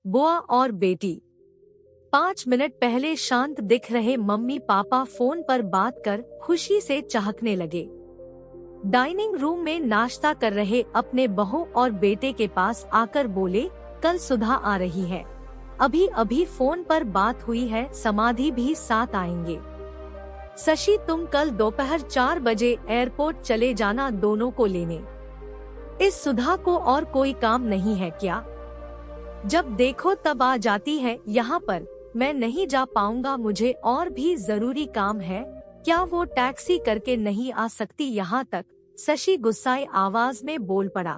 बुआ और बेटी। 5 मिनट पहले शांत दिख रहे मम्मी पापा फोन पर बात कर खुशी से चहकने लगे। डाइनिंग रूम में नाश्ता कर रहे अपने बहू और बेटे के पास आकर बोले, कल सुधा आ रही है, अभी अभी फोन पर बात हुई है, समाधि भी साथ आएंगे। शशि तुम कल दोपहर 4 बजे एयरपोर्ट चले जाना दोनों को लेने। इस सुधा को और कोई काम नहीं है क्या? जब देखो तब आ जाती है यहाँ पर। मैं नहीं जा पाऊंगा, मुझे और भी जरूरी काम है। क्या वो टैक्सी करके नहीं आ सकती यहाँ तक? शशि गुस्साए आवाज में बोल पड़ा।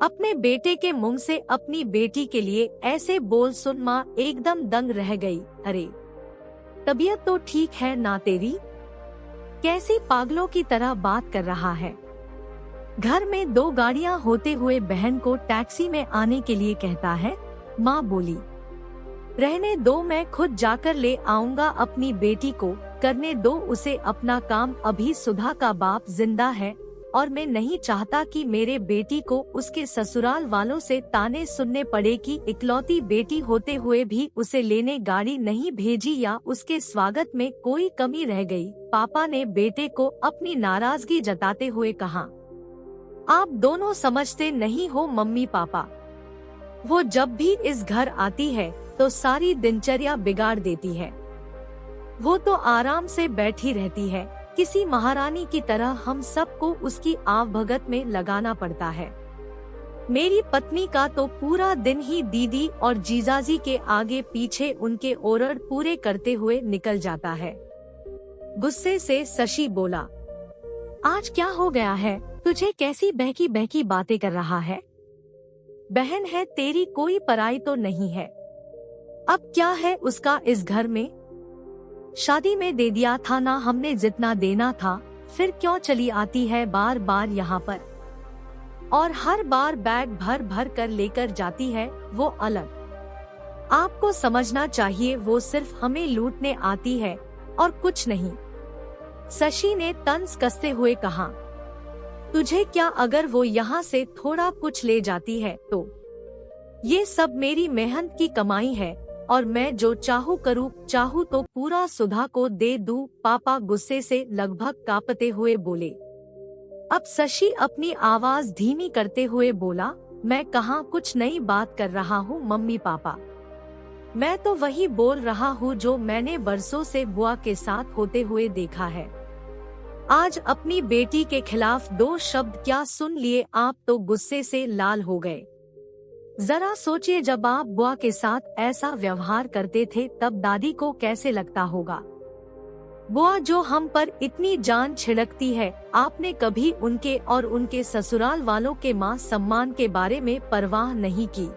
अपने बेटे के मुंह से अपनी बेटी के लिए ऐसे बोल सुन माँ एकदम दंग रह गई। अरे तबीयत तो ठीक है ना तेरी? कैसी पागलों की तरह बात कर रहा है? घर में 2 गाड़ियां होते हुए बहन को टैक्सी में आने के लिए कहता है। माँ बोली, रहने दो, मैं खुद जाकर ले आऊंगा अपनी बेटी को, करने दो उसे अपना काम। अभी सुधा का बाप जिंदा है और मैं नहीं चाहता कि मेरे बेटी को उसके ससुराल वालों से ताने सुनने पड़े कि इकलौती बेटी होते हुए भी उसे लेने गाड़ी नहीं भेजी या उसके स्वागत में कोई कमी रह गई। पापा ने बेटे को अपनी नाराजगी जताते हुए कहा, आप दोनों समझते नहीं हो मम्मी पापा। वो जब भी इस घर आती है तो सारी दिनचर्या बिगाड़ देती है। वो तो आराम से बैठी रहती है, किसी महारानी की तरह हम सबको उसकी आवभगत में लगाना पड़ता है। मेरी पत्नी का तो पूरा दिन ही दीदी और जीजाजी के आगे पीछे उनके ओरड पूरे करते हुए निकल जाता है। गुस्से से शशि बोला, आज क्या हो गया है तुझे? कैसी बहकी बहकी बातें कर रहा है? बहन है तेरी, कोई पराई तो नहीं है। अब क्या है उसका इस घर में? शादी में दे दिया था ना हमने जितना देना था, फिर क्यों चली आती है बार बार यहाँ पर? और हर बार बैग भर भर कर लेकर जाती है, वो अलग। आपको समझना चाहिए वो सिर्फ हमें लूटने आती है और कुछ नहीं। शशि ने तंज कसते हुए कहा, तुझे क्या, अगर वो यहाँ से थोड़ा कुछ ले जाती है तो? ये सब मेरी मेहनत की कमाई है और मैं जो चाहूँ करूँ, चाहूँ तो पूरा सुधा को दे दूँ। पापा गुस्से से लगभग कांपते हुए बोले। अब शशि अपनी आवाज धीमी करते हुए बोला, मैं कहाँ कुछ नई बात कर रहा हूँ मम्मी पापा। मैं तो वही बोल रहा हूँ जो मैंने बरसों से बुआ के साथ होते हुए देखा है। आज अपनी बेटी के खिलाफ 2 शब्द क्या सुन लिए आप तो गुस्से से लाल हो गए। जरा सोचिए, जब आप बुआ के साथ ऐसा व्यवहार करते थे तब दादी को कैसे लगता होगा। बुआ जो हम पर इतनी जान छिड़कती है, आपने कभी उनके और उनके ससुराल वालों के मान सम्मान के बारे में परवाह नहीं की।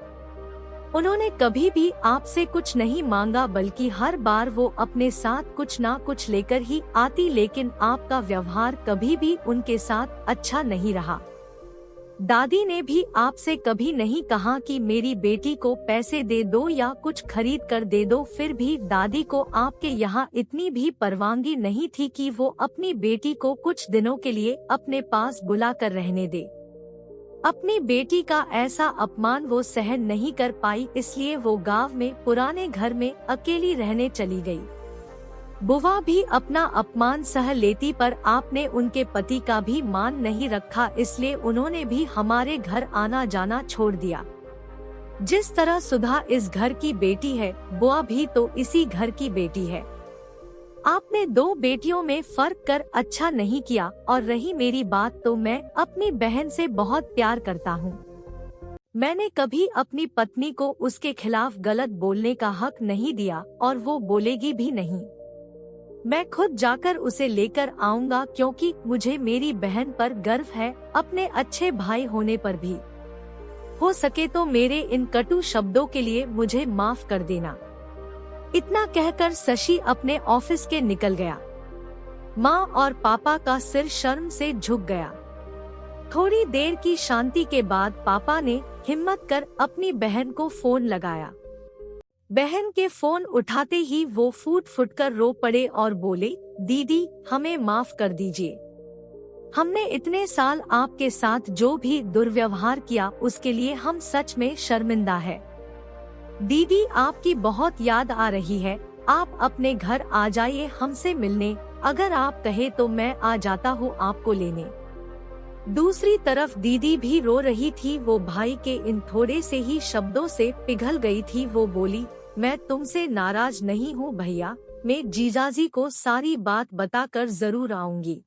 उन्होंने कभी भी आपसे कुछ नहीं मांगा, बल्कि हर बार वो अपने साथ कुछ ना कुछ लेकर ही आती, लेकिन आपका व्यवहार कभी भी उनके साथ अच्छा नहीं रहा। दादी ने भी आपसे कभी नहीं कहा कि मेरी बेटी को पैसे दे दो या कुछ खरीद कर दे दो, फिर भी दादी को आपके यहाँ इतनी भी परवानगी नहीं थी कि वो अपनी बेटी को कुछ दिनों के लिए अपने पास बुला कर रहने दे। अपनी बेटी का ऐसा अपमान वो सहन नहीं कर पाई, इसलिए वो गांव में पुराने घर में अकेली रहने चली गई। बुआ भी अपना अपमान सह लेती, पर आपने उनके पति का भी मान नहीं रखा, इसलिए उन्होंने भी हमारे घर आना जाना छोड़ दिया। जिस तरह सुधा इस घर की बेटी है, बुआ भी तो इसी घर की बेटी है। आपने 2 बेटियों में फर्क कर अच्छा नहीं किया। और रही मेरी बात, तो मैं अपनी बहन से बहुत प्यार करता हूँ। मैंने कभी अपनी पत्नी को उसके खिलाफ गलत बोलने का हक नहीं दिया और वो बोलेगी भी नहीं। मैं खुद जाकर उसे लेकर आऊंगा, क्योंकि मुझे मेरी बहन पर गर्व है, अपने अच्छे भाई होने पर भी। हो सके तो मेरे इन कटु शब्दों के लिए मुझे माफ कर देना। इतना कहकर शशि अपने ऑफिस के निकल गया। माँ और पापा का सिर शर्म से झुक गया। थोड़ी देर की शांति के बाद पापा ने हिम्मत कर अपनी बहन को फोन लगाया। बहन के फोन उठाते ही वो फूट फूट कर रो पड़े और बोले, दीदी हमें माफ कर दीजिए। हमने इतने साल आपके साथ जो भी दुर्व्यवहार किया उसके लिए हम सच में शर्मिंदा है। दीदी आपकी बहुत याद आ रही है, आप अपने घर आ जाइए हमसे मिलने, अगर आप कहे तो मैं आ जाता हूँ आपको लेने। दूसरी तरफ दीदी भी रो रही थी, वो भाई के इन थोड़े से ही शब्दों से पिघल गई थी। वो बोली, मैं तुमसे नाराज नहीं हूँ भैया, मैं जीजाजी को सारी बात बताकर जरूर आऊंगी।